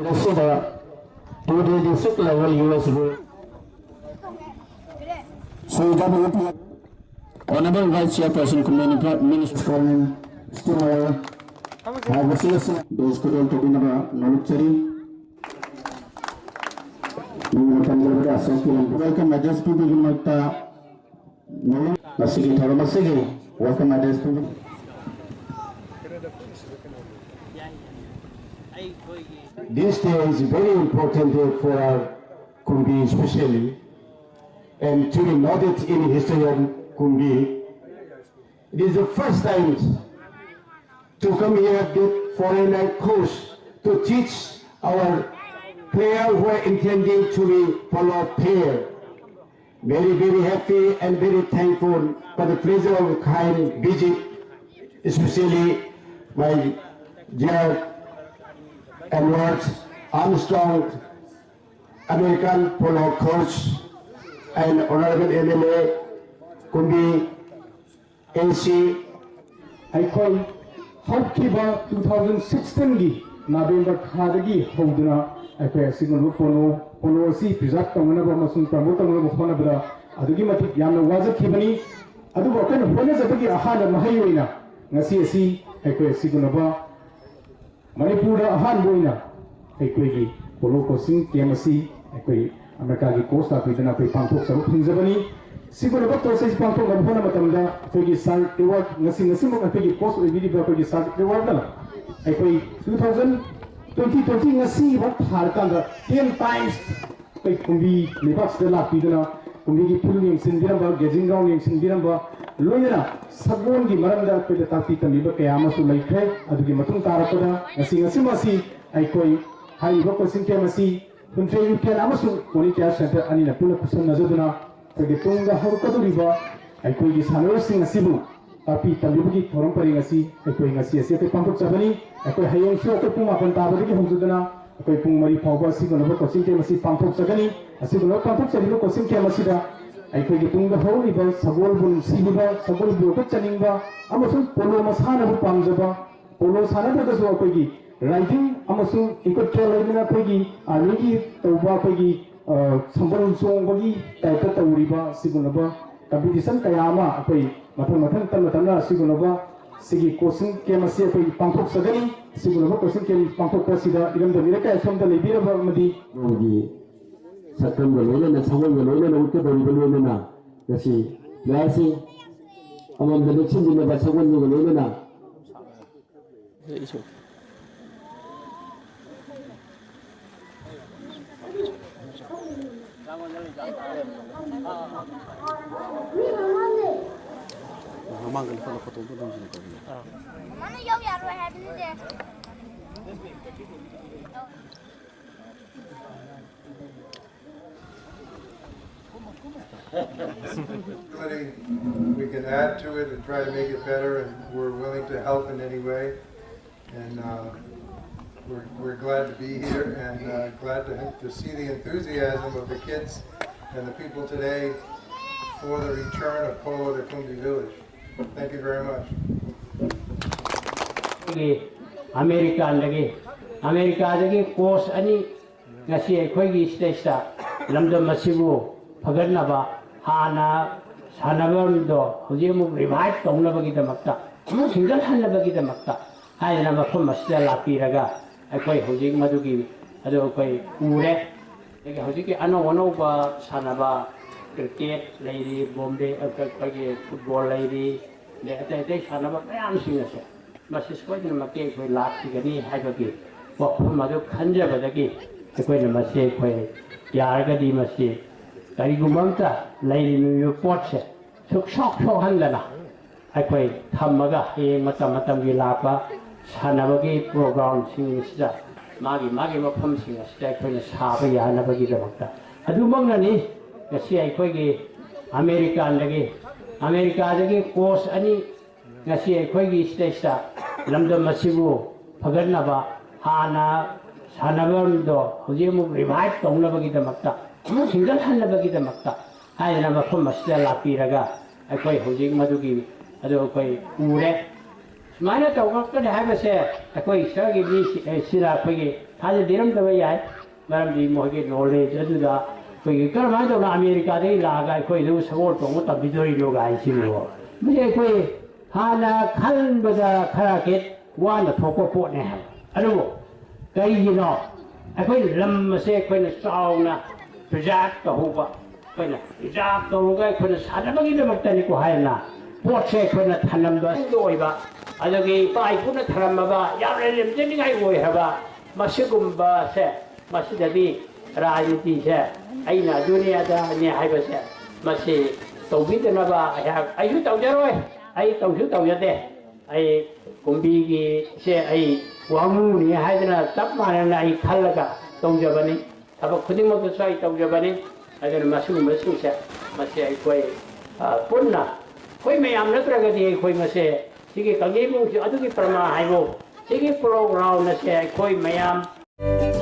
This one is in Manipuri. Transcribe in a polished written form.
to the district level US rule. So WP Honorable Vice Chairperson Minister from Stimor Association those could to be military. Welcome address people in Mata Masigi Taramasigi. Welcome address people. This day is a very important day for our Kumbi especially, and to be noted in the history of Kumbi. It is the first time to come here with foreigner coach to teach our players who are intending to be polo player. Very, very happy and very thankful for the pleasure of kind visit, especially my dear Edward Armstrong, American polo coach, and Honorable MLA Kumbi NC. I call Housekeeper 2016 November Khadagi Houduna. I pay a signal polo si preserve Tamanaba Masun Pramotam Honabra, Adugimati Yana was a Kibani, Adubakan, when is a big Ahana Mahayuina, Nasi, I pay a signal Manipura Hanbuina, a quiggy, Polo Sing, TMC, a quay, American Costa, with an upper Pampo, Pinzabani, Sigur says Pampo of Honamatanda, Peggy San, Reward, Nasim, and Peggy Post with video Peggy San, Reward. I pay 2020 Nasi, what Harkanda, 10 times, like Kumbi, Libas de la Pidana, Kumbi Pulling, Sindiramba, getting down in Sindiramba, Loyana, Sabon, the Maranda, Pedatafi, and Liba Kayamasu like her, Adugimatun Tarakoda, Nasimasi, I call High Rokosin Kamasi, Kuntre, you can Amasu, Konika Center, and in a Pula Kusan Nazaduna, for the Tunga Horkadu River, I call this Hanursing Sibu, Tapi Taluki, Torampari, I call Nasi, a Pampo Sabani, I call Hayan Shoko Puma Pantavaki Huzudana, I call Pumari Pava, Sigan of Kosin Kamasi, Pampo Sagani, a Sigan of Pampo Sago Kosin Kamasida. I could get the whole river, Sabol, Sibuba, Sabol, Chaninga, Amasun, Polo Masana Pamzaba, Polo Sanaka Zoapegi, writing Amasun, Ecotra Pegi, Aligi, Toba Pegi, Sambal Songbagi, Tata Riba, Sigunaba, Competition Kayama, Matan Tamatana, Sigunaba, Sigi Kosin, Kamasi, Pampok Sagani, Sigunaba Kosin, Pampok Pasida, even the Miraka from the Libya Madi. Sakam Galona and someone Galona would get a Galona. Yasi, Lassie, among the nations in the Basawan Galona. We can add to it and try to make it better, and we're willing to help in any way. And we're glad to be here, and glad to see the enthusiasm of the kids and the people today for the return of polo to Kumbi Village. Thank you very much. America course any Nasi Quagi Station, Lambda Masibu, Paganava, Hana, Sanavando, Hujimu revived Tonabagi the Makta, Single Hanabagi the Makta. I never from a Stella Piraga, I quay Hujik Madugi, Adoquay Ure, Hujiki Anovanova, Sanava, cricket lady, Bombay, football lady, the Sanava, I am singers. But it's quite a mistake with last Tigani, Hagagi, what Madu Kanja Badagi, the quite a mistake with Yaragadi mistake. Karigumanta, lady New York Porche, took shock for Handana. I quite Tamaga, Matamatam Vilapa, Sanavagi program singing stuff. Magi of pumping a stack when it's half a year, never get a I do Mongani, the CIA Quagi, America and again. America course any Nasi Quagi Station, Lambda Masibu, Paganava, Hana, Sanavando, Hujimu revived Tonabagi the Makta. Single Hanabagi the Makta. I never from a Stella Piraga. I quay Hujik Madugi, Adoquay Ure, माने तौगकने हाबसे अखोई सगी मी सिरा खगी थाजे दिरम दबे याय मरमदी मोगे नॉलेज अदुदा खगी करमाय दो अमेरिका दे लागा खई दु सपोर्ट तो मत बिदोई लो गाय सिरो मुझे खई हाना खनबदा खरा के वाना थोको पोने हा अदु कई गिनो अखोई लम से खई चावना प्रजात तो होबा खई प्रजात तो होगा खई सादबगी दमक्तनी को हायना पोचे खई थानमदा दोइबा अदगी पाई पुना थरमबा यारे लेमजेनिगाई ओय हबा मसिगुम्बा से मसिददी राजनीति से अइना दुनियादा ने हाइबसे मसि तौबिदनबा आयु तौजरोय आई तौसु तौजदे आई कुंबीगी से आई वामुनी हाइदना तप मानना आई खल्लगा तौजबनी अब खुदिमक सई तौजबनी अदन मसिगुम्बा सुसे मसि आई कोई पुन्ना कोई मैम नत्रगदी कोई मसे सिगे कगे मुंग अदुगी प्रमा हाइबो सिगे प्रोग्राम नसे कोई मैम